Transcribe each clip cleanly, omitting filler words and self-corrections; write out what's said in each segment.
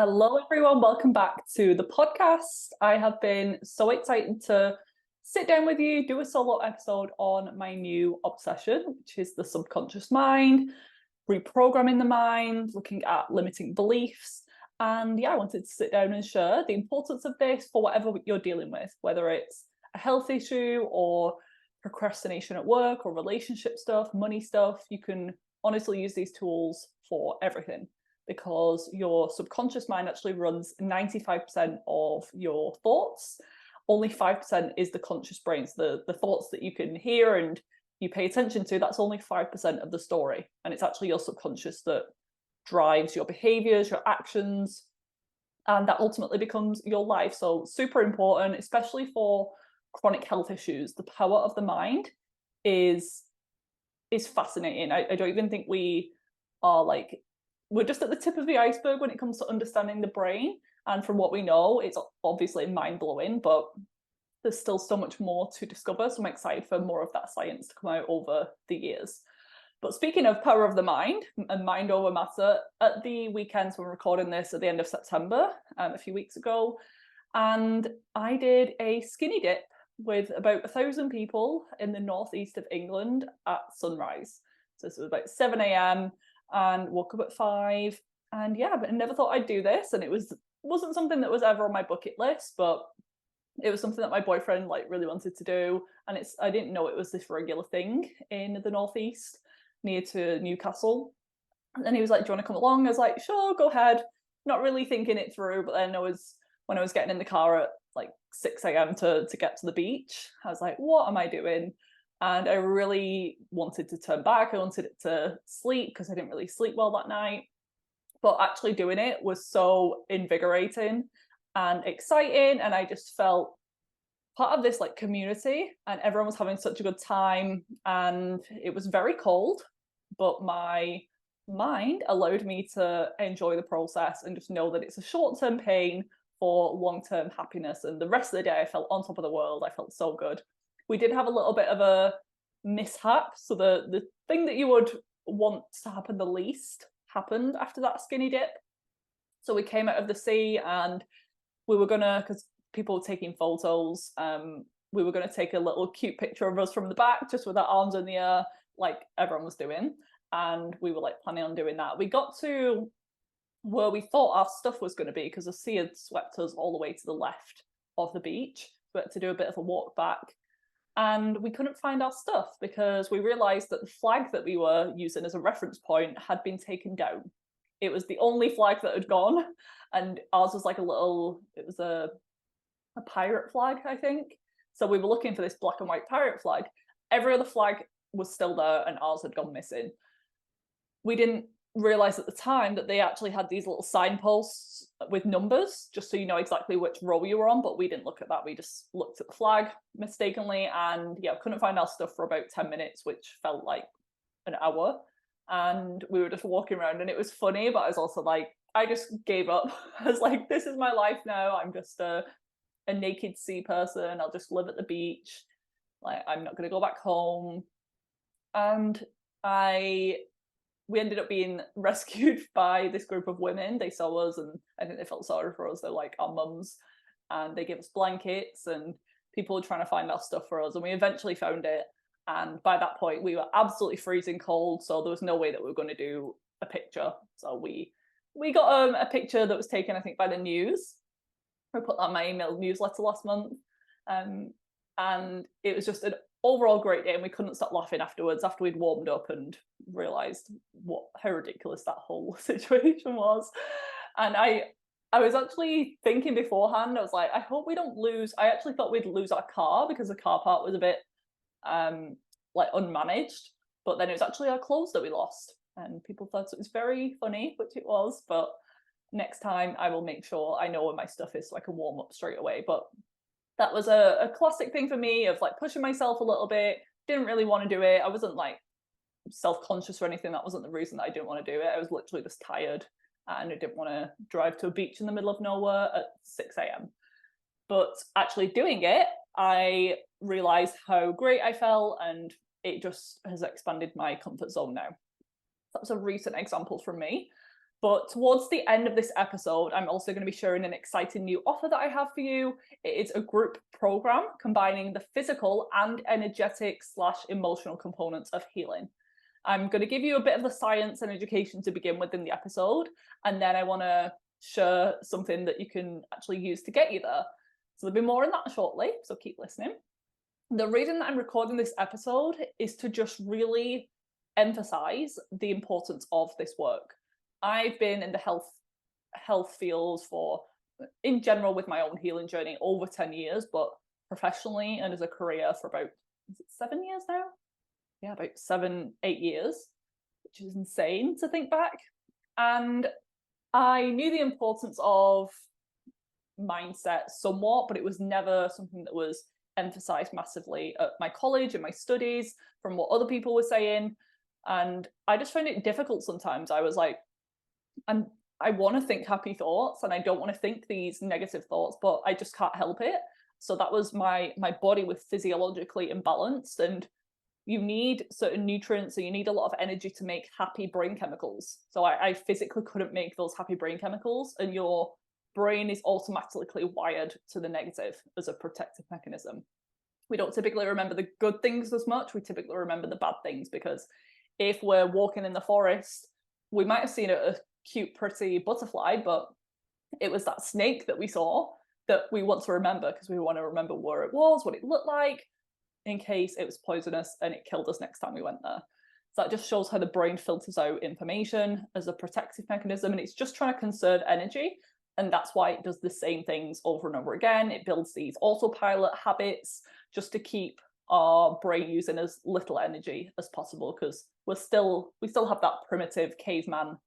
Hello, everyone. Welcome back to the podcast. I have been so excited to sit down with you, do a solo episode on my new obsession, which is the subconscious mind, reprogramming the mind, looking at limiting beliefs. And yeah, I wanted to sit down and share the importance of this for whatever you're dealing with, whether it's a health issue or procrastination at work or relationship stuff, money stuff. You can honestly use these tools for everything, because your subconscious mind actually runs 95% of your thoughts. Only 5% is the conscious brains, the thoughts that you can hear and you pay attention to. That's only 5% of the story. And it's actually your subconscious that drives your behaviors, your actions, and that ultimately becomes your life. So super important, especially for chronic health issues. The power of the mind is fascinating. I don't even think we are we're just at the tip of the iceberg when it comes to understanding the brain. And from what we know, it's obviously mind-blowing, but there's still so much more to discover. So I'm excited for more of that science to come out over the years. But speaking of power of the mind and mind over matter, at the weekends, we're recording this at the end of September, a few weeks ago, and I did a skinny dip with about 1,000 people in the northeast of England at sunrise. So this was about 7 a.m. and woke up at 5. And yeah, but I never thought I'd do this. And it wasn't something that was ever on my bucket list, but it was something that my boyfriend really wanted to do. And I didn't know it was this regular thing in the northeast near to Newcastle. And then he was like, "Do you want to come along?" I was like, "Sure, go ahead." Not really thinking it through, but then when I was getting in the car at 6 a.m. to get to the beach, I was like, what am I doing? And I really wanted to turn back. I wanted it to sleep because I didn't really sleep well that night. But actually doing it was so invigorating and exciting. And I just felt part of this community, and everyone was having such a good time. And it was very cold, but my mind allowed me to enjoy the process and just know that it's a short-term pain for long-term happiness. And the rest of the day, I felt on top of the world. I felt so good. We did have a little bit of a mishap. So the thing that you would want to happen the least happened after that skinny dip. So we came out of the sea and we were gonna, because people were taking photos, we were gonna take a little cute picture of us from the back, just with our arms in the air, like everyone was doing. And we were planning on doing that. We got to where we thought our stuff was going to be, because the sea had swept us all the way to the left of the beach. We had to do a bit of a walk back, and we couldn't find our stuff because we realized that the flag that we were using as a reference point had been taken down. It was the only flag that had gone, and ours was it was a pirate flag, I think. So we were looking for this black and white pirate flag. Every other flag was still there and ours had gone missing. We didn't realize at the time that they actually had these little signposts with numbers, just so you know exactly which row you were on, but we didn't look at that. We just looked at the flag mistakenly, and yeah, couldn't find our stuff for about 10 minutes, which felt like an hour. And we were just walking around, and it was funny, but I was also I just gave up. I was like, this is my life now. I'm just a naked sea person. I'll just live at the beach. I'm not going to go back home. And we ended up being rescued by this group of women. They saw us, and I think they felt sorry for us. They're like our mums, and they gave us blankets, and people were trying to find our stuff for us, and we eventually found it. And by that point, we were absolutely freezing cold, so there was no way that we were going to do a picture. So we got a picture that was taken, I think, by the news. I put that in my email newsletter last month, and it was just an overall great day, and we couldn't stop laughing afterwards, after we'd warmed up and realized how ridiculous that whole situation was. And I was actually thinking beforehand, I was like, I hope we don't lose. I actually thought we'd lose our car because the car park was a bit unmanaged, but then it was actually our clothes that we lost, and people thought it was very funny, which it was. But next time I will make sure I know where my stuff is so I can warm up straight away. But that was a classic thing for me of pushing myself a little bit. Didn't really want to do it. I wasn't self-conscious or anything. That wasn't the reason that I didn't want to do it. I was literally just tired, and I didn't want to drive to a beach in the middle of nowhere at 6 a.m. But actually doing it, I realized how great I felt, and it just has expanded my comfort zone now. That was a recent example from me. But towards the end of this episode, I'm also going to be sharing an exciting new offer that I have for you. It is a group program combining the physical and energetic / emotional components of healing. I'm going to give you a bit of the science and education to begin with in the episode, and then I want to share something that you can actually use to get you there. So there'll be more on that shortly, so keep listening. The reason that I'm recording this episode is to just really emphasize the importance of this work. I've been in the health field for, in general, with my own healing journey, over 10 years, but professionally and as a career for about, is it 7 years now? Yeah, about 7, 8 years, which is insane to think back. And I knew the importance of mindset somewhat, but it was never something that was emphasized massively at my college and my studies from what other people were saying. And I just found it difficult sometimes. I was like, and I want to think happy thoughts and I don't want to think these negative thoughts, but I just can't help it. So that was my body was physiologically imbalanced, and you need certain nutrients, so you need a lot of energy to make happy brain chemicals. So I physically couldn't make those happy brain chemicals, and your brain is automatically wired to the negative as a protective mechanism. We don't typically remember the good things as much. We typically remember the bad things, because if we're walking in the forest, we might have seen a cute, pretty butterfly, but it was that snake that we saw that we want to remember, because we want to remember where it was, what it looked like, in case it was poisonous and it killed us next time we went there. So that just shows how the brain filters out information as a protective mechanism, and it's just trying to conserve energy. And that's why it does the same things over and over again. It builds these autopilot habits just to keep our brain using as little energy as possible, because we still have that primitive caveman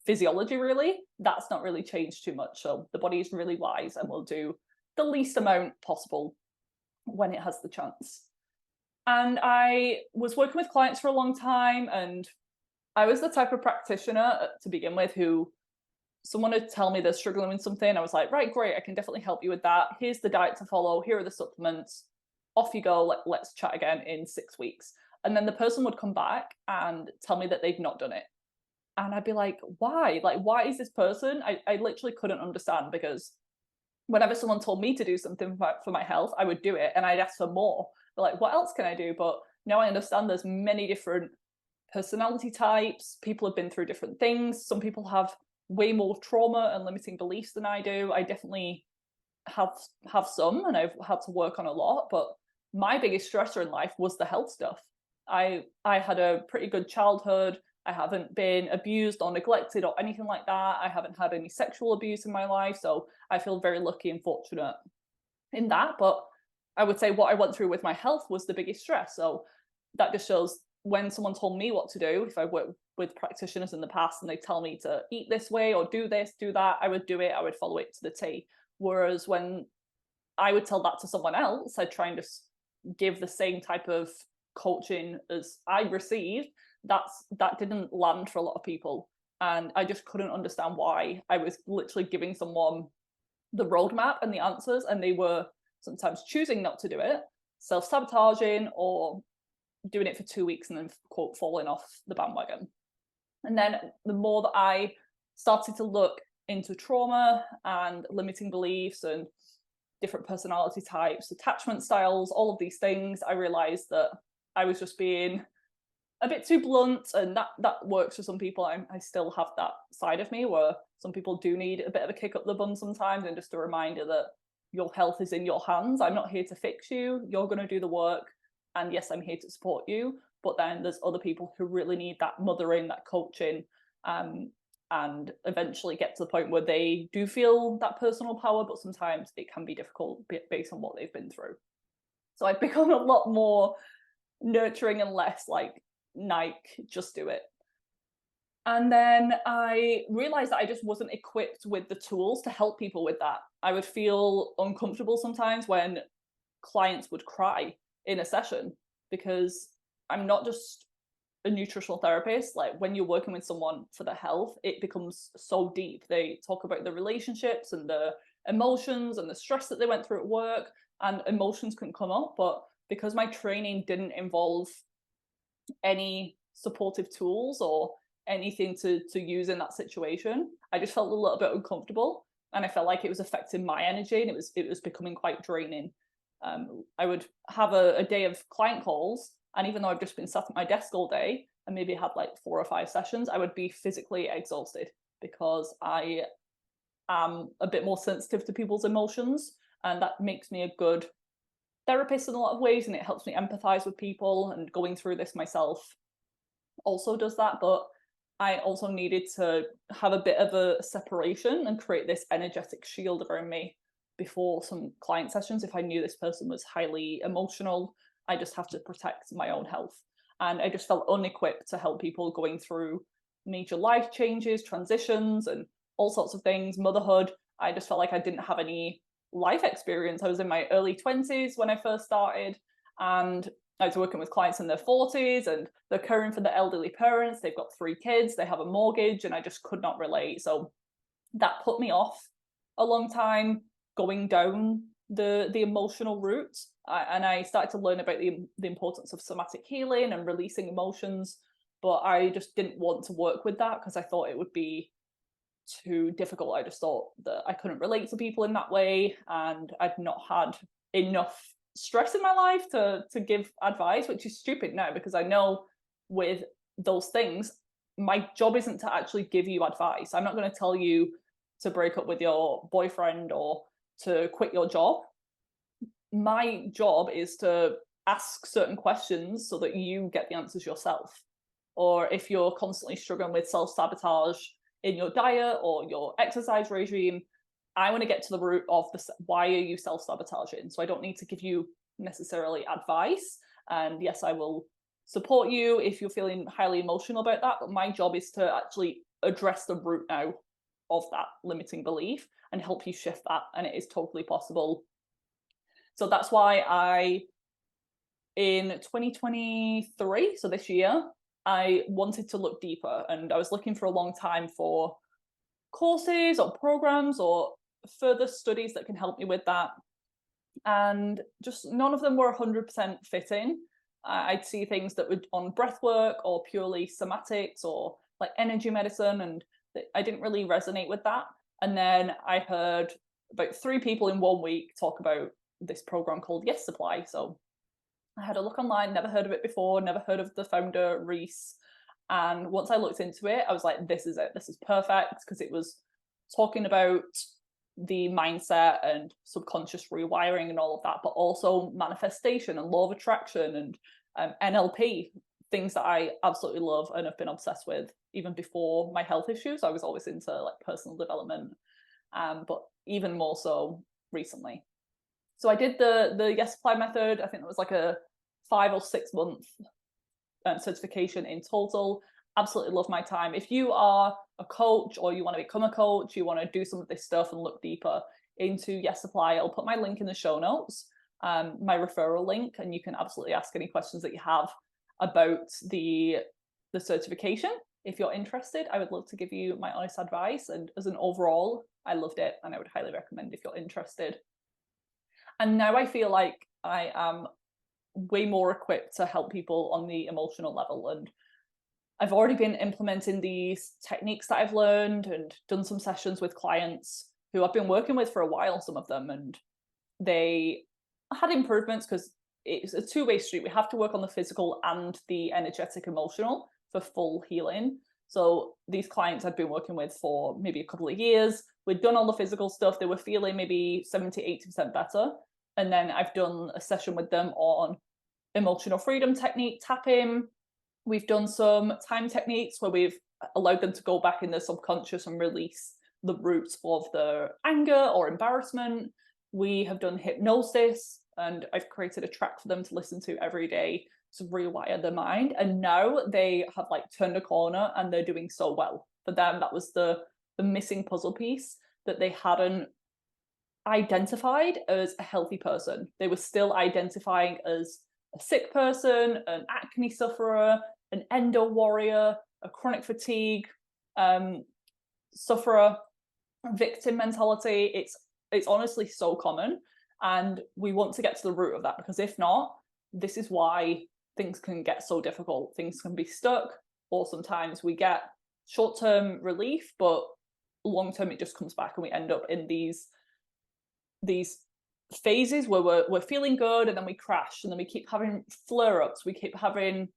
physiology, really. That's not really changed too much. So the body is really wise and will do the least amount possible when it has the chance. And I was working with clients for a long time, and I was the type of practitioner to begin with who someone would tell me they're struggling with something. I was like, right, great, I can definitely help you with that. Here's the diet to follow. Here are the supplements. Off you go. Let's chat again in 6 weeks. And then the person would come back and tell me that they've not done it. And I'd be like, why? Like, why is this person? I literally couldn't understand, because whenever someone told me to do something for my health, I would do it, and I'd ask for more. But like, what else can I do? But now I understand there's many different personality types. People have been through different things. Some people have way more trauma and limiting beliefs than I do. I definitely have some, and I've had to work on a lot. But my biggest stressor in life was the health stuff. I had a pretty good childhood. I haven't been abused or neglected or anything like that. I haven't had any sexual abuse in my life. So I feel very lucky and fortunate in that. But I would say what I went through with my health was the biggest stress. So that just shows, when someone told me what to do, if I worked with practitioners in the past and they tell me to eat this way or do this, do that, I would do it. I would follow it to the T. Whereas when I would tell that to someone else, I'd try and just give the same type of coaching as I received. That didn't land for a lot of people, and I just couldn't understand why. I was literally giving someone the roadmap and the answers, and they were sometimes choosing not to do it, self-sabotaging, or doing it for 2 weeks and then, quote, falling off the bandwagon. And then the more that I started to look into trauma and limiting beliefs and different personality types, attachment styles, all of these things, I realized that I was just being a bit too blunt, and that works for some people. I still have that side of me where some people do need a bit of a kick up the bum sometimes, and just a reminder that your health is in your hands. I'm not here to fix you. You're going to do the work. And yes, I'm here to support you. But then there's other people who really need that mothering, that coaching, and eventually get to the point where they do feel that personal power. But sometimes it can be difficult based on what they've been through. So I've become a lot more nurturing and less like, Nike, just do it. And then I realized that I just wasn't equipped with the tools to help people with that. I would feel uncomfortable sometimes when clients would cry in a session, because I'm not just a nutritional therapist. Like, when you're working with someone for their health, it becomes so deep. They talk about the relationships and the emotions and the stress that they went through at work, and emotions can come up. But because my training didn't involve any supportive tools or anything to use in that situation. I just felt a little bit uncomfortable, and I felt like it was affecting my energy, and it was becoming quite draining. I would have a day of client calls, and even though I've just been sat at my desk all day and maybe had like 4 or 5 sessions, I would be physically exhausted because I am a bit more sensitive to people's emotions, and that makes me a good therapist in a lot of ways, and it helps me empathize with people, and going through this myself also does that. But I also needed to have a bit of a separation and create this energetic shield around me before some client sessions. If I knew this person was highly emotional, I just have to protect my own health. And I just felt unequipped to help people going through major life changes, transitions, and all sorts of things, motherhood. I just felt like I didn't have any life experience. I was in my early 20s when I first started, and I was working with clients in their 40s, and they're caring for the elderly parents. They've got 3 kids, they have a mortgage, and I just could not relate. So that put me off a long time going down the emotional route. And I started to learn about the importance of somatic healing and releasing emotions, but I just didn't want to work with that because I thought it would be too difficult. I just thought that I couldn't relate to people in that way, and I'd not had enough stress in my life to give advice, which is stupid now, because I know with those things, my job isn't to actually give you advice. I'm not going to tell you to break up with your boyfriend or to quit your job. My job is to ask certain questions so that you get the answers yourself. Or if you're constantly struggling with self-sabotage in your diet or your exercise regime, I want to get to the root of why are you self-sabotaging. So I don't need to give you necessarily advice. And yes, I will support you if you're feeling highly emotional about that. But my job is to actually address the root now of that limiting belief and help you shift that. And it is totally possible. So that's why in 2023, so this year, I wanted to look deeper, and I was looking for a long time for courses or programs or further studies that can help me with that. And just none of them were 100% fitting. I'd see things that were on breath work or purely somatics or like energy medicine, and I didn't really resonate with that. And then I heard about 3 people in 1 week talk about this program called Yes Supply. So I had a look online, never heard of it before, never heard of the founder, Reese. And once I looked into it, I was like, this is it. This is perfect, because it was talking about the mindset and subconscious rewiring and all of that, but also manifestation and law of attraction and NLP, things that I absolutely love and have been obsessed with even before my health issues. I was always into like personal development, but even more so recently. So I did the Yes Supply method. I think it was like a 5 or 6 month certification in total. Absolutely love my time. If you are a coach or you want to become a coach, you want to do some of this stuff and look deeper into Yes Supply, I'll put my link in the show notes, my referral link, and you can absolutely ask any questions that you have about the certification. If you're interested, I would love to give you my honest advice. And as an overall, I loved it, and I would highly recommend if you're interested. And now I feel like I am way more equipped to help people on the emotional level. And I've already been implementing these techniques that I've learned and done some sessions with clients who I've been working with for a while, some of them, and they had improvements because it's a 2-way street. We have to work on the physical and the energetic emotional for full healing. So these clients I'd been working with for maybe a couple of years, we'd done all the physical stuff, they were feeling maybe 70-80% better. And then I've done a session with them on emotional freedom technique, tapping. We've done some time techniques where we've allowed them to go back in their subconscious and release the roots of their anger or embarrassment. We have done hypnosis, and I've created a track for them to listen to every day to rewire their mind. And now they have like turned a corner and they're doing so well. For them, that was the missing puzzle piece that they hadn't identified as a healthy person. They were still identifying as a sick person, an acne sufferer, an endo warrior, a chronic fatigue sufferer, victim mentality. It's honestly so common, and we want to get to the root of that, because if not, this is why things can get so difficult. Things can be stuck, or sometimes we get short-term relief, but long-term it just comes back, and we end up in these phases where we're feeling good, and then we crash, and then we keep having flare-ups, we keep having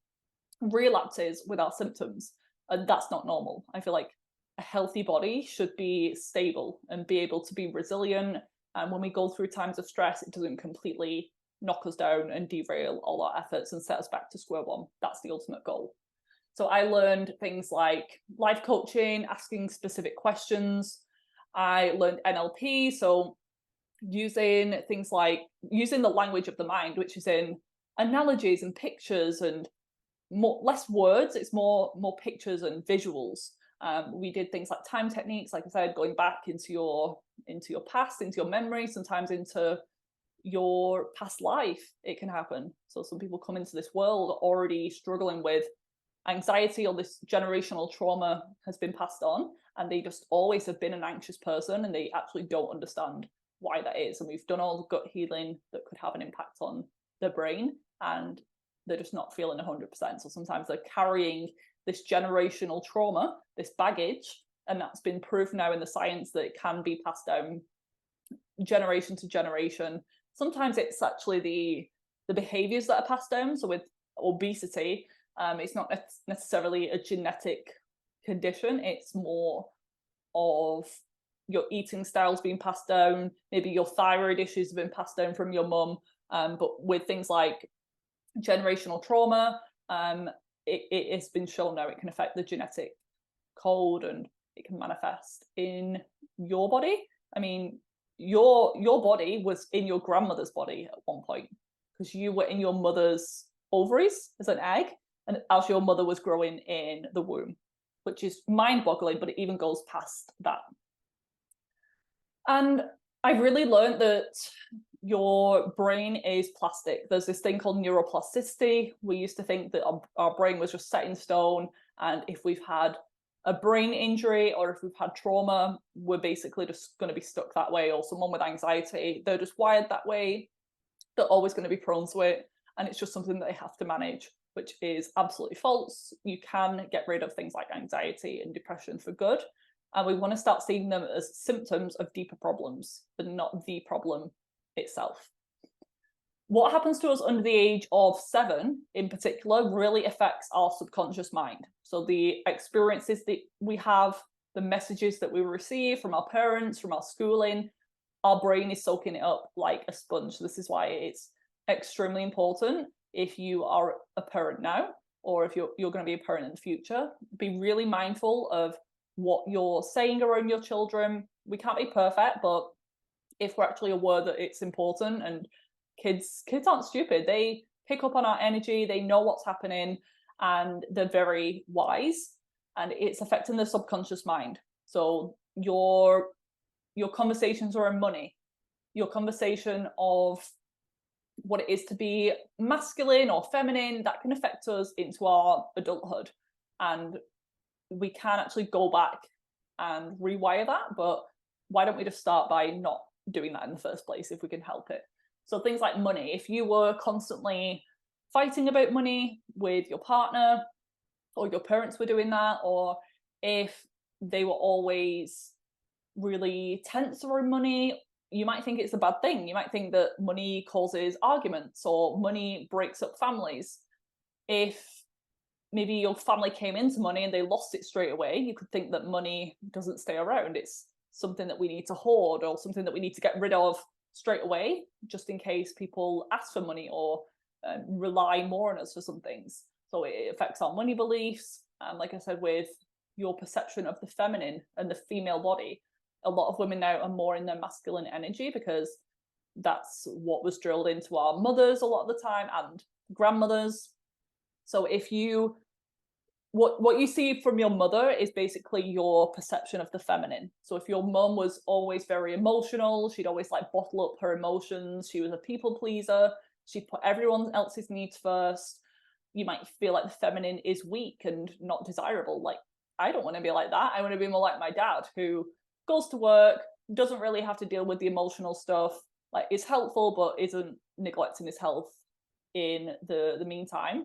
relapses with our symptoms, and that's not normal. I feel like a healthy body should be stable and be able to be resilient, and when we go through times of stress, it doesn't completely knock us down and derail all our efforts and set us back to square one. That's the ultimate goal. So I learned things like life coaching, asking specific questions. I learned NLP, so using things like using the language of the mind, which is in analogies and pictures and less words. It's more pictures and visuals. We did things like time techniques, like I said, going back into your past, into your memory, sometimes into your past life. It can happen. So some people come into this world already struggling with anxiety, or this generational trauma has been passed on, and they just always have been an anxious person, and they actually don't understand why that is. And we've done all the gut healing that could have an impact on their brain, and they're just not feeling 100%. So sometimes they're carrying this generational trauma, this baggage, and that's been proved now in the science that it can be passed down generation to generation. Sometimes it's actually the behaviors that are passed down. So with obesity, it's not necessarily a genetic condition. It's more of your eating styles being passed down. Maybe your thyroid issues have been passed down from your mum. But with things like generational trauma, it has been shown now it can affect the genetic code, and it can manifest in your body. I mean, your body was in your grandmother's body at one point, because you were in your mother's ovaries as an egg, and as your mother was growing in the womb, which is mind-boggling, but it even goes past that. And I've really learned that your brain is plastic. There's this thing called neuroplasticity. We used to think that our brain was just set in stone, and if we've had a brain injury or if we've had trauma, we're basically just going to be stuck that way. Or someone with anxiety, they're just wired that way. They're always going to be prone to it, and it's just something that they have to manage, which is absolutely false. You can get rid of things like anxiety and depression for good, and we want to start seeing them as symptoms of deeper problems, but not the problem itself. What happens to us under the age of 7 in particular really affects our subconscious mind. So the experiences that we have, the messages that we receive from our parents, from our schooling, our brain is soaking it up like a sponge. This is why it's extremely important, if you are a parent now, or if you're going to be a parent in the future, be really mindful of what you're saying around your children. We can't be perfect, but if we're actually aware that it's important, and kids aren't stupid, they pick up on our energy, they know what's happening, and they're very wise, and it's affecting the subconscious mind. So your conversations around money, your conversation of what it is to be masculine or feminine, that can affect us into our adulthood, and we can actually go back and rewire that. But why don't we just start by not doing that in the first place if we can help it? So things like money, if you were constantly fighting about money with your partner, or your parents were doing that, or if they were always really tense around money, you might think it's a bad thing. You might think that money causes arguments, or money breaks up families. If maybe your family came into money and they lost it straight away, you could think that money doesn't stay around. It's something that we need to hoard, or something that we need to get rid of straight away, just in case people ask for money or rely more on us for some things. So it affects our money beliefs. And like I said, with your perception of the feminine and the female body, a lot of women now are more in their masculine energy, because that's what was drilled into our mothers a lot of the time, and grandmothers. So if you, what you see from your mother is basically your perception of the feminine. So if your mum was always very emotional, she'd always like bottle up her emotions, she was a people pleaser, she put everyone else's needs first, you might feel like the feminine is weak and not desirable. Like, I don't want to be like that. I want to be more like my dad, who goes to work, doesn't really have to deal with the emotional stuff, like is helpful but isn't neglecting his health in the meantime.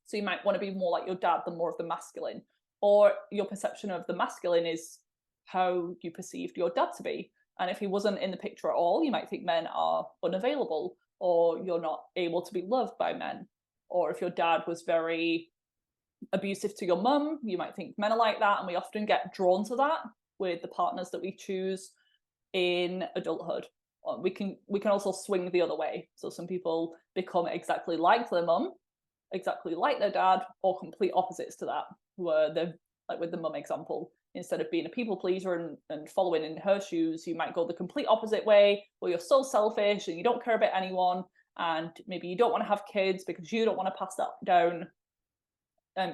So you might want to be more like your dad than more of the masculine. Or your perception of the masculine is how you perceived your dad to be. And if he wasn't in the picture at all, you might think men are unavailable, or you're not able to be loved by men. Or if your dad was very abusive to your mum, you might think men are like that. And we often get drawn to that with the partners that we choose in adulthood. We can also swing the other way. So some people become exactly like their mum, exactly like their dad, or complete opposites to that, where they're like with the mum example. Instead of being a people pleaser and following in her shoes, you might go the complete opposite way, where you're so selfish and you don't care about anyone, and maybe you don't want to have kids because you don't want to pass that down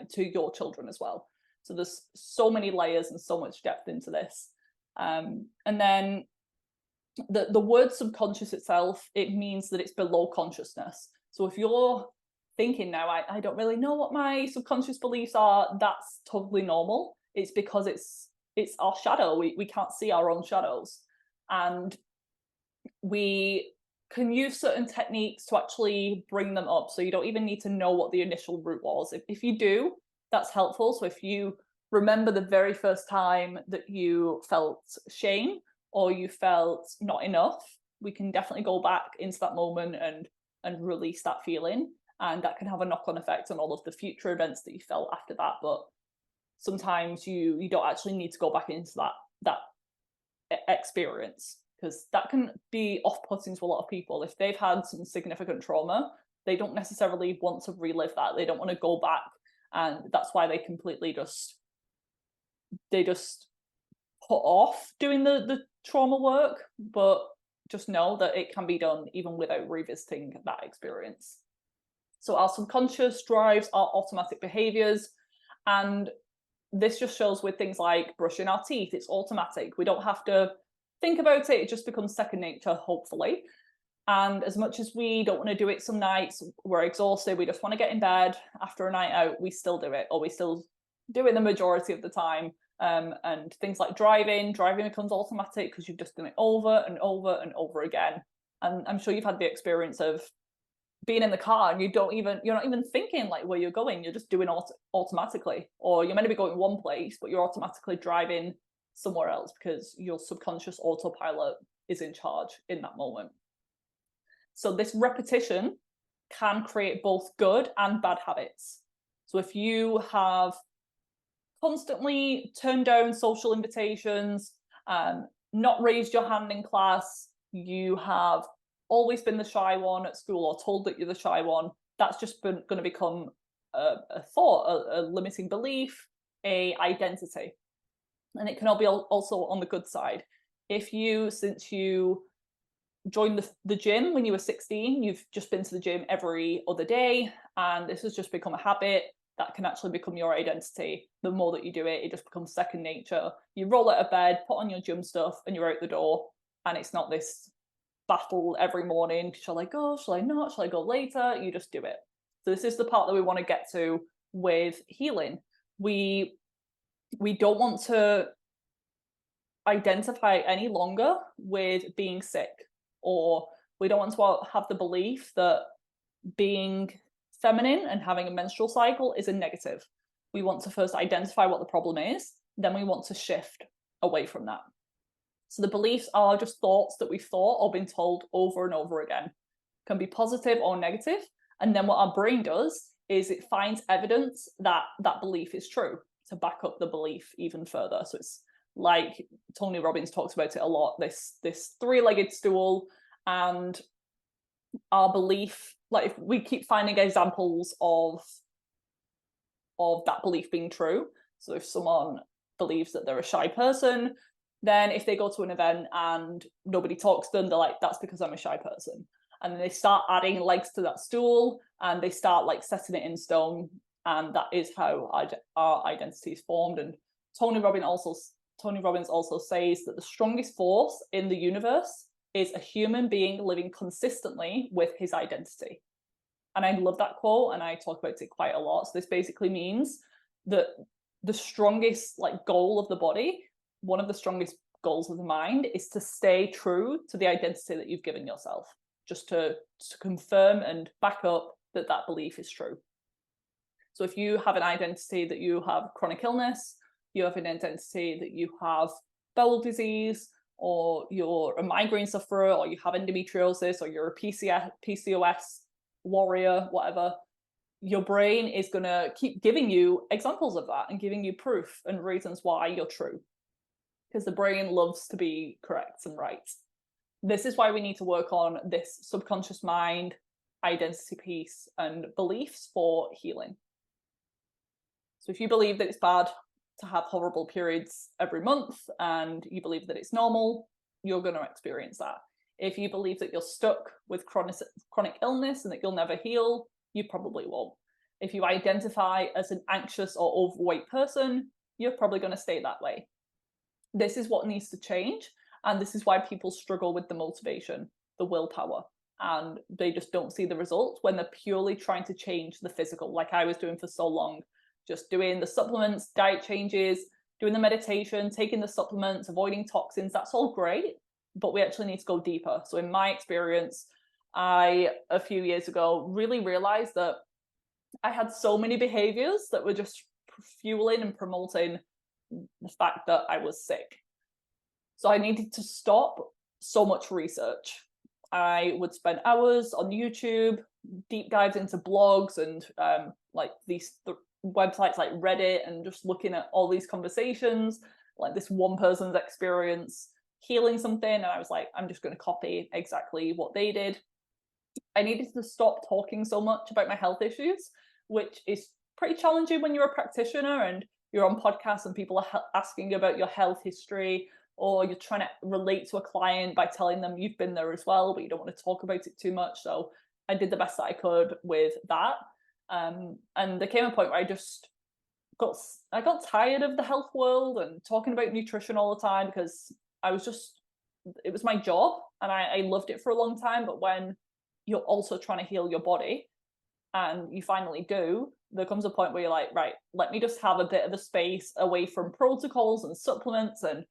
to your children as well. So there's so many layers and so much depth into this. And then the word subconscious itself, it means that it's below consciousness. So if you're thinking now, I don't really know what my subconscious beliefs are, that's totally normal. It's because it's our shadow. We can't see our own shadows. And we can use certain techniques to actually bring them up. So you don't even need to know what the initial root was. If you do, that's helpful. So if you remember the very first time that you felt shame or you felt not enough, we can definitely go back into that moment and release that feeling. And that can have a knock-on effect on all of the future events that you felt after that. But sometimes you don't actually need to go back into that experience, because that can be off-putting to a lot of people. If they've had some significant trauma, they don't necessarily want to relive that. They don't want to go back, and that's why they completely just put off doing the trauma work. But just know that it can be done even without revisiting that experience. So our subconscious drives our automatic behaviors, and this just shows with things like brushing our teeth. It's automatic. We don't have to think about it. It just becomes second nature, hopefully. And as much as we don't want to do it some nights, we're exhausted, we just want to get in bed after a night out, we still do it, or we still do it the majority of the time. And things like driving becomes automatic because you've just done it over and over and over again. And I'm sure you've had the experience of being in the car and you're not even thinking like where you're going, you're just doing automatically, or you're meant to be going one place but you're automatically driving somewhere else because your subconscious autopilot is in charge in that moment. So this repetition can create both good and bad habits. So if you have constantly turned down social invitations, not raised your hand in class, you have always been the shy one at school or told that you're the shy one, that's just going to become a thought, a limiting belief, a identity. And it can all be also on the good side. If you, since you joined the gym when you were 16, you've just been to the gym every other day, and this has just become a habit, that can actually become your identity. The more that you do it, it just becomes second nature. You roll out of bed, put on your gym stuff, and you're out the door. And it's not this battle every morning. Shall I go? Shall I not? Shall I go later? You just do it. So this is the part that we want to get to with healing. We don't want to identify any longer with being sick, or we don't want to have the belief that being feminine and having a menstrual cycle is a negative. We want to first identify what the problem is, then we want to shift away from that. So the beliefs are just thoughts that we've thought or been told over and over again. Can be positive or negative. And then what our brain does is it finds evidence that that belief is true to back up the belief even further. So it's like Tony Robbins talks about it a lot, this three-legged stool, and our belief, like if we keep finding examples of that belief being true. So if someone believes that they're a shy person, then if they go to an event and nobody talks to them, they're like, that's because I'm a shy person. And then they start adding legs to that stool and they start like setting it in stone. And that is how our identity is formed. And Tony Robbins also says that the strongest force in the universe is a human being living consistently with his identity. And I love that quote, and I talk about it quite a lot. So this basically means that the strongest goal of the body, one of the strongest goals of the mind, is to stay true to the identity that you've given yourself, just to confirm and back up that belief is true. So if you have an identity that you have chronic illness, you have an identity that you have bowel disease, or you're a migraine sufferer, or you have endometriosis, or you're a PCOS warrior, whatever, your brain is going to keep giving you examples of that and giving you proof and reasons why you're true. Because the brain loves to be correct and right. This is why we need to work on this subconscious mind, identity piece, and beliefs for healing. So if you believe that it's bad to have horrible periods every month and you believe that it's normal, you're going to experience that. If you believe that you're stuck with chronic illness and that you'll never heal, you probably won't. If you identify as an anxious or overweight person, you're probably going to stay that way. This is what needs to change, and this is why people struggle with the motivation, the willpower, and they just don't see the results when they're purely trying to change the physical, like I was doing for so long. Just doing the supplements, diet changes, doing the meditation, taking the supplements, avoiding toxins, that's all great, but we actually need to go deeper. So in my experience, I, a few years ago, really realized that I had so many behaviors that were just fueling and promoting the fact that I was sick. So I needed to stop so much research. I would spend hours on YouTube, deep dives into blogs and like these websites like Reddit, and just looking at all these conversations, like this one person's experience healing something, and I was like, I'm just going to copy exactly what they did. I needed to stop talking so much about my health issues, which is pretty challenging when you're a practitioner and you're on podcasts and people are asking about your health history, or you're trying to relate to a client by telling them you've been there as well, but you don't want to talk about it too much. So I did the best that I could with that. And there came a point where I got tired of the health world and talking about nutrition all the time, because it was my job and I loved it for a long time. But when you're also trying to heal your body, and you finally do, there comes a point where you're like, right, let me just have a bit of a space away from protocols and supplements and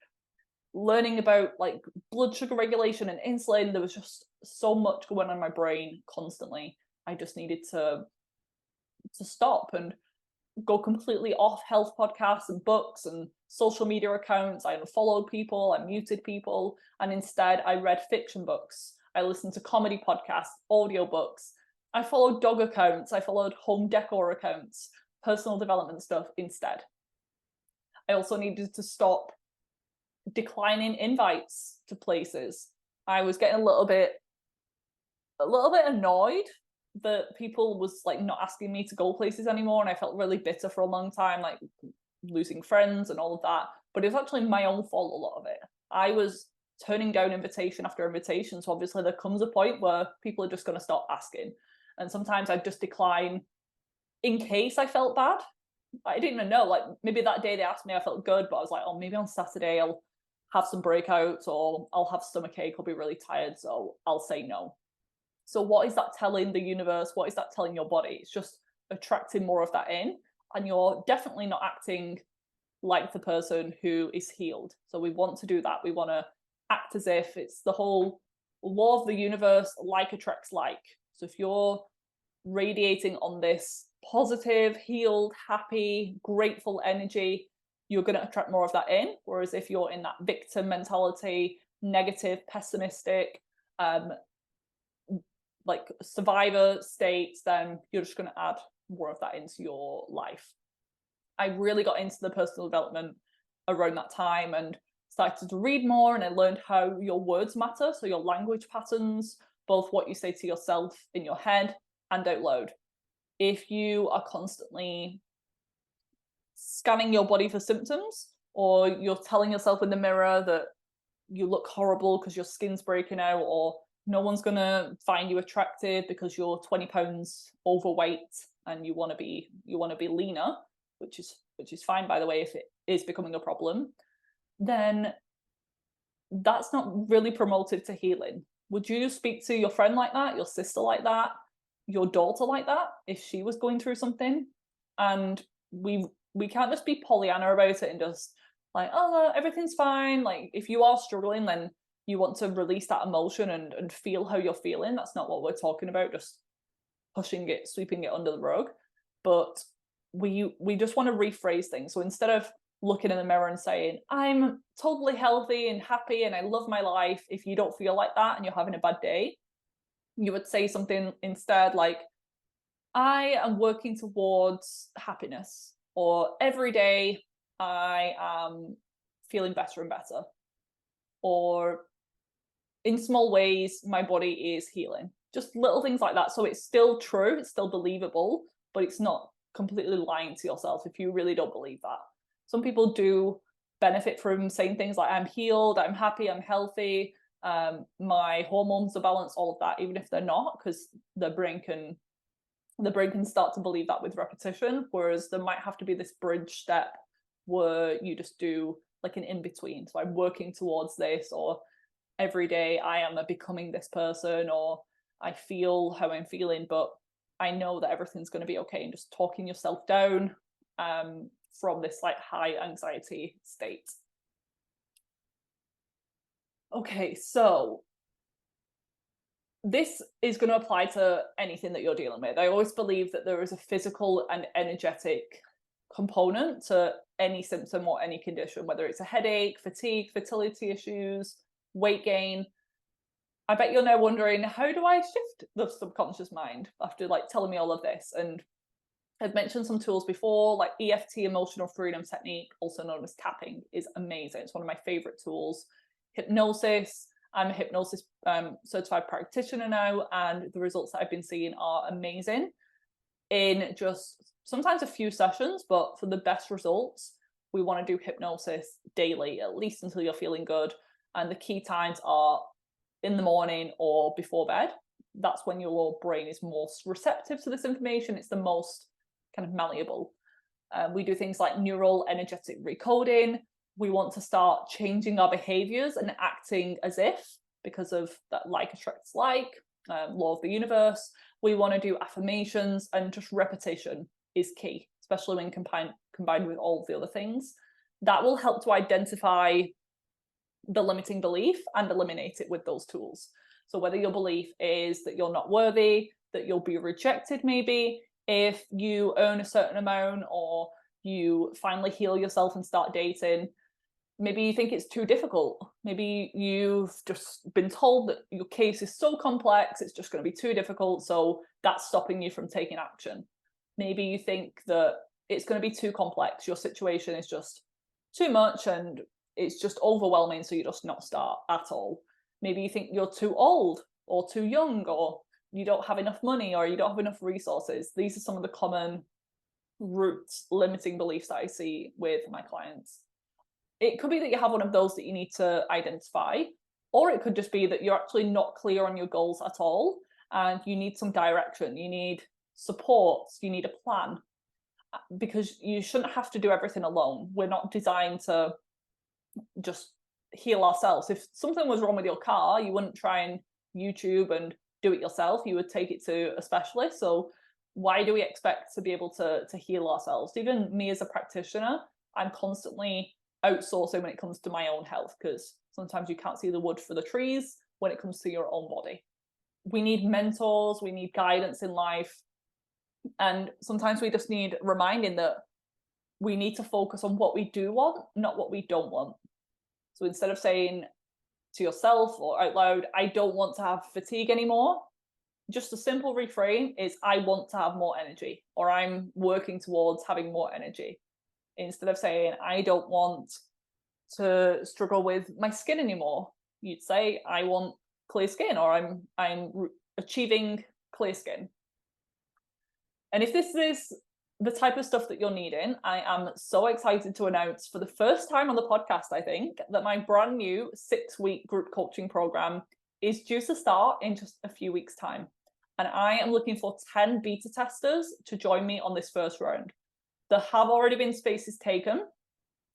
learning about like blood sugar regulation and insulin. There was just so much going on in my brain constantly. I just needed to stop and go completely off health podcasts and books and social media accounts. I unfollowed people, I muted people, and instead I read fiction books. I listened to comedy podcasts, audiobooks. I followed dog accounts, I followed home decor accounts, personal development stuff instead. I also needed to stop declining invites to places. I was getting a little bit annoyed that people was like not asking me to go places anymore, and I felt really bitter for a long time, like losing friends and all of that. But it was actually my own fault, a lot of it. I was turning down invitation after invitation, so obviously there comes a point where people are just going to stop asking, and sometimes I'd just decline in case I felt bad. I didn't even know, like maybe that day they asked me, I felt good, but I was like, oh, maybe on Saturday I'll have some breakouts, or I'll have stomachache, I'll be really tired, so I'll say no. So what is that telling the universe? What is that telling your body? It's just attracting more of that in, and you're definitely not acting like the person who is healed. So we want to do that. We want to act as if it's the whole law of the universe, like attracts like. So if you're radiating on this positive, healed, happy, grateful energy, you're going to attract more of that in. Whereas if you're in that victim mentality, negative, pessimistic, like survivor states, then you're just going to add more of that into your life. I really got into the personal development around that time and started to read more, and I learned how your words matter. So your language patterns, both what you say to yourself in your head and out loud. If you are constantly scanning your body for symptoms, or you're telling yourself in the mirror that you look horrible because your skin's breaking out, or no one's going to find you attractive because you're 20 pounds overweight and you want to be leaner, which is fine, by the way, if it is becoming a problem, then that's not really promotive to healing. Would you speak to your friend like that, your sister like that, your daughter like that, if she was going through something? And we can't just be Pollyanna about it and just like, oh, everything's fine. Like if you are struggling, then you want to release that emotion and feel how you're feeling. That's not what we're talking about, just pushing it, sweeping it under the rug. But we just want to rephrase things. So instead of looking in the mirror and saying, I'm totally healthy and happy and I love my life, if you don't feel like that and you're having a bad day, you would say something instead like, I am working towards happiness, or every day I am feeling better and better, or in small ways my body is healing. Just little things like that. So it's still true, it's still believable, but it's not completely lying to yourself if you really don't believe that. Some people do benefit from saying things like, I'm healed, I'm happy, I'm healthy, my hormones are balanced, all of that, even if they're not, because the brain can start to believe that with repetition. Whereas there might have to be this bridge step where you just do like an in-between. So I'm working towards this, or every day I am becoming this person, or I feel how I'm feeling, but I know that everything's going to be okay, and just talking yourself down from this like high anxiety state. Okay, so this is going to apply to anything that you're dealing with. I always believe that there is a physical and energetic component to any symptom or any condition, whether it's a headache, fatigue, fertility issues, weight gain. I bet you're now wondering, how do I shift the subconscious mind after like telling me all of this? And I've mentioned some tools before, like EFT, emotional freedom technique, also known as tapping, is amazing. It's one of my favorite tools. Hypnosis. I'm a hypnosis certified practitioner now, and the results that I've been seeing are amazing in just sometimes a few sessions, but for the best results, we want to do hypnosis daily, at least until you're feeling good. And the key times are in the morning or before bed. That's when your brain is most receptive to this information. It's the most kind of malleable. We do things like neural energetic recoding. We want to start changing our behaviors and acting as if, because of that like attracts like, law of the universe. We want to do affirmations, and just repetition is key, especially when combined with all of the other things. That will help to identify the limiting belief and eliminate it with those tools. So whether your belief is that you're not worthy, that you'll be rejected maybe if you earn a certain amount, or you finally heal yourself and start dating, maybe you think it's too difficult. Maybe you've just been told that your case is so complex, it's just going to be too difficult, so that's stopping you from taking action. Maybe you think that it's going to be too complex, your situation is just too much and it's just overwhelming, so you just not start at all. Maybe you think you're too old or too young, or you don't have enough money, or you don't have enough resources. These are some of the common roots limiting beliefs that I see with my clients. It could be that you have one of those that you need to identify, or it could just be that you're actually not clear on your goals at all and you need some direction, you need support, you need a plan, because you shouldn't have to do everything alone. We're not designed to just heal ourselves. If something was wrong with your car, you wouldn't try and YouTube and do it yourself, you would take it to a specialist. So why do we expect to be able to heal ourselves? Even me as a practitioner, I'm constantly outsourcing when it comes to my own health, because sometimes you can't see the wood for the trees when it comes to your own body. We need mentors, we need guidance in life, and sometimes we just need reminding that we need to focus on what we do want, not what we don't want. So instead of saying to yourself or out loud, I don't want to have fatigue anymore, just a simple reframe is, I want to have more energy, or I'm working towards having more energy. Instead of saying, I don't want to struggle with my skin anymore, you'd say, I want clear skin, or I'm achieving clear skin. And if this is the type of stuff that you're needing, I am so excited to announce for the first time on the podcast, I think, that my brand new 6-week group coaching program is due to start in just a few weeks' time. And I am looking for 10 beta testers to join me on this first round. There have already been spaces taken.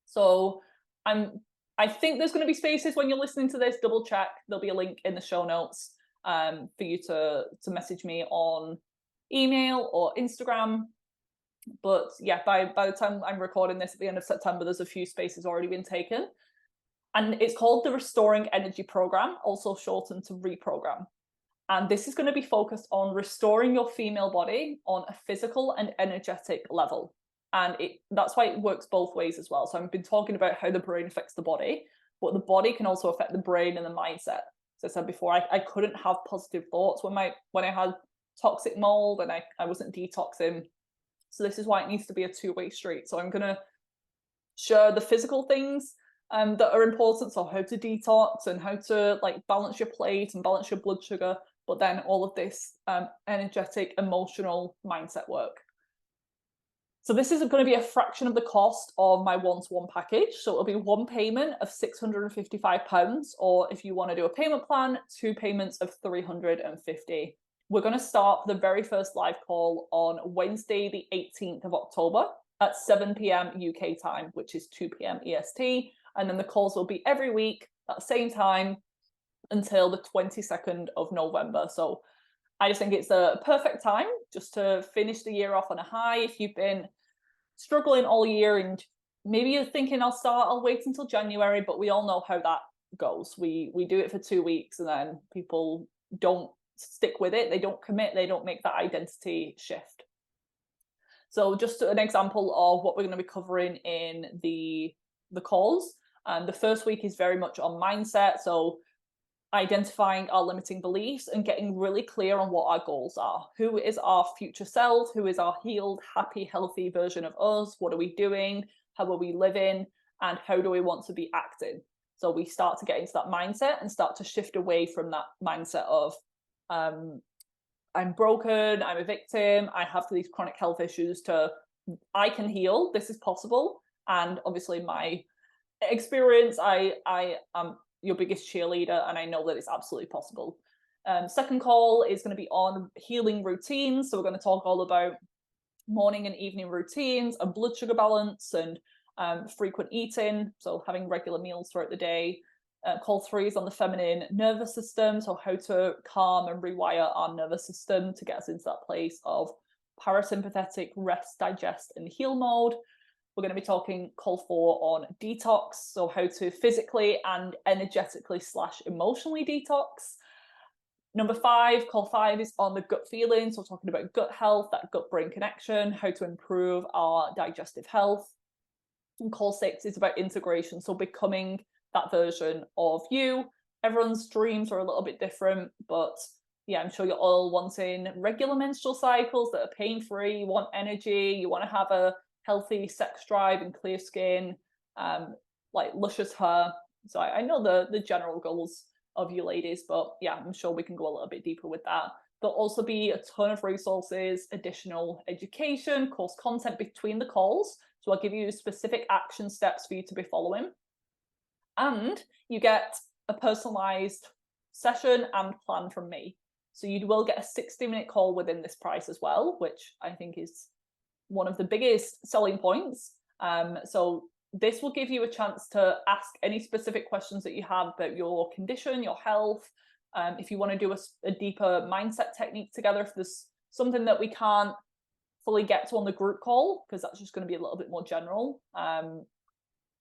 So I think there's going to be spaces when you're listening to this. Double check. There'll be a link in the show notes for you to message me on email or Instagram. But yeah, by the time I'm recording this at the end of September, there's a few spaces already been taken. And it's called the Restoring Energy Program, also shortened to RE-Program. And this is going to be focused on restoring your female body on a physical and energetic level. And that's why it works both ways as well. So I've been talking about how the brain affects the body, but the body can also affect the brain and the mindset. As I said before, I couldn't have positive thoughts when I had toxic mold and I wasn't detoxing. So this is why it needs to be a two-way street. So I'm going to share the physical things that are important, so how to detox and how to like balance your plate and balance your blood sugar, but then all of this energetic, emotional mindset work. So this is going to be a fraction of the cost of my one-to-one package. So it'll be one payment of £655, or if you want to do a payment plan, two payments of £350. We're going to start the very first live call on Wednesday, the 18th of October at 7 p.m. UK time, which is 2 p.m. EST. And then the calls will be every week at the same time until the 22nd of November. So I just think it's a perfect time just to finish the year off on a high. If you've been struggling all year and maybe you're thinking I'll wait until January, but we all know how that goes. We do it for 2 weeks and then people don't stick with it. They don't commit. They don't make that identity shift. So just an example of what we're going to be covering in the calls. The first week is very much on mindset. So identifying our limiting beliefs and getting really clear on what our goals are. Who is our future self? Who is our healed, happy, healthy version of us? What are we doing? How are we living? And how do we want to be acting? So we start to get into that mindset and start to shift away from that mindset of I'm broken, I'm a victim, I have these chronic health issues, to I can heal, this is possible. And obviously my experience, I am your biggest cheerleader and I know that it's absolutely possible. Second call is going to be on healing routines. So we're going to talk all about morning and evening routines and blood sugar balance and frequent eating. So having regular meals throughout the day. Call 3 is on the feminine nervous system. So how to calm and rewire our nervous system to get us into that place of parasympathetic rest, digest and heal mode. We're going to be talking call 4 on detox, so how to physically and energetically / emotionally detox. Number 5, call 5 is on the gut feeling, so talking about gut health, that gut-brain connection, how to improve our digestive health. And call 6 is about integration, so becoming that version of you. Everyone's dreams are a little bit different, but yeah, I'm sure you're all wanting regular menstrual cycles that are pain-free, you want energy, you want to have a healthy sex drive and clear skin, like luscious hair. So I know the general goals of you ladies, but yeah, I'm sure we can go a little bit deeper with that. There'll also be a ton of resources, additional education, course content between the calls. So I'll give you specific action steps for you to be following. And you get a personalized session and plan from me. So you will get a 60-minute call within this price as well, which I think is one of the biggest selling points. So this will give you a chance to ask any specific questions that you have about your condition, your health. If you want to do a deeper mindset technique together, if there's something that we can't fully get to on the group call, because that's just going to be a little bit more general.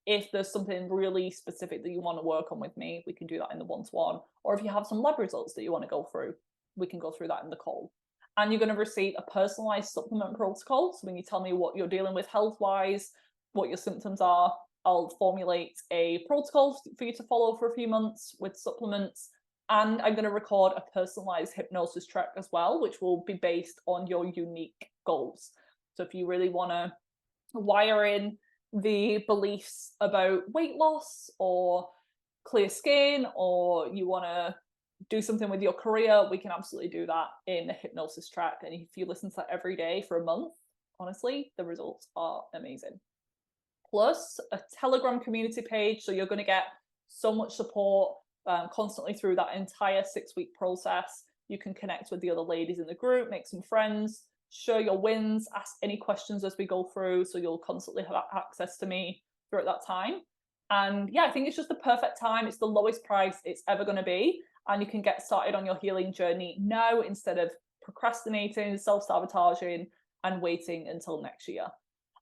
If there's something really specific that you want to work on with me, we can do that in the one-to-one. Or if you have some lab results that you want to go through, we can go through that in the call. And you're going to receive a personalized supplement protocol. So when you tell me what you're dealing with health-wise, what your symptoms are, I'll formulate a protocol for you to follow for a few months with supplements. And I'm going to record a personalized hypnosis track as well, which will be based on your unique goals. So if you really want to wire in the beliefs about weight loss or clear skin, or you want to do something with your career, we can absolutely do that in the hypnosis track. And if you listen to that every day for a month, honestly, the results are amazing. Plus a Telegram community page. So you're going to get so much support constantly through that entire 6-week process. You can connect with the other ladies in the group, make some friends, share your wins, ask any questions as we go through. So you'll constantly have access to me throughout that time. And yeah, I think it's just the perfect time. It's the lowest price it's ever going to be. And you can get started on your healing journey now instead of procrastinating, self-sabotaging, and waiting until next year.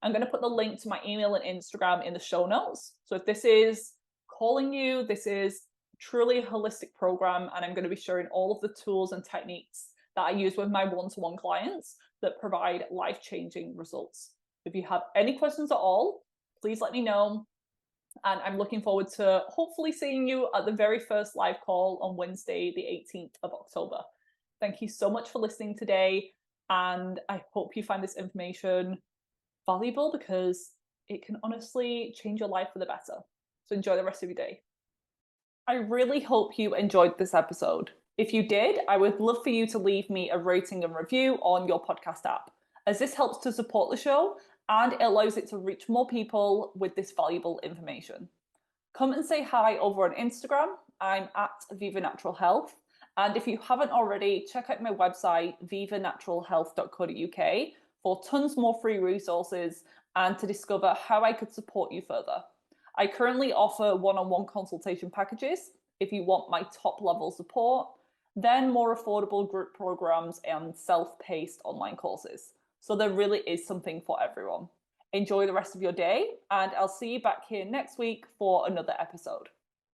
I'm going to put the link to my email and Instagram in the show notes. So if this is calling you, this is truly a holistic program, and I'm going to be sharing all of the tools and techniques that I use with my one-to-one clients that provide life-changing results. If you have any questions at all, please let me know. And I'm looking forward to hopefully seeing you at the very first live call on Wednesday, the 18th of October. Thank you so much for listening today. And I hope you find this information valuable because it can honestly change your life for the better. So enjoy the rest of your day. I really hope you enjoyed this episode. If you did, I would love for you to leave me a rating and review on your podcast app, as this helps to support the show and it allows it to reach more people with this valuable information. Come and say hi over on Instagram. I'm at Viva Natural Health. And if you haven't already, check out my website, vivanaturalhealth.co.uk, for tons more free resources and to discover how I could support you further. I currently offer one-on-one consultation packages if you want my top level support, then more affordable group programs and self-paced online courses. So there really is something for everyone. Enjoy the rest of your day, and I'll see you back here next week for another episode.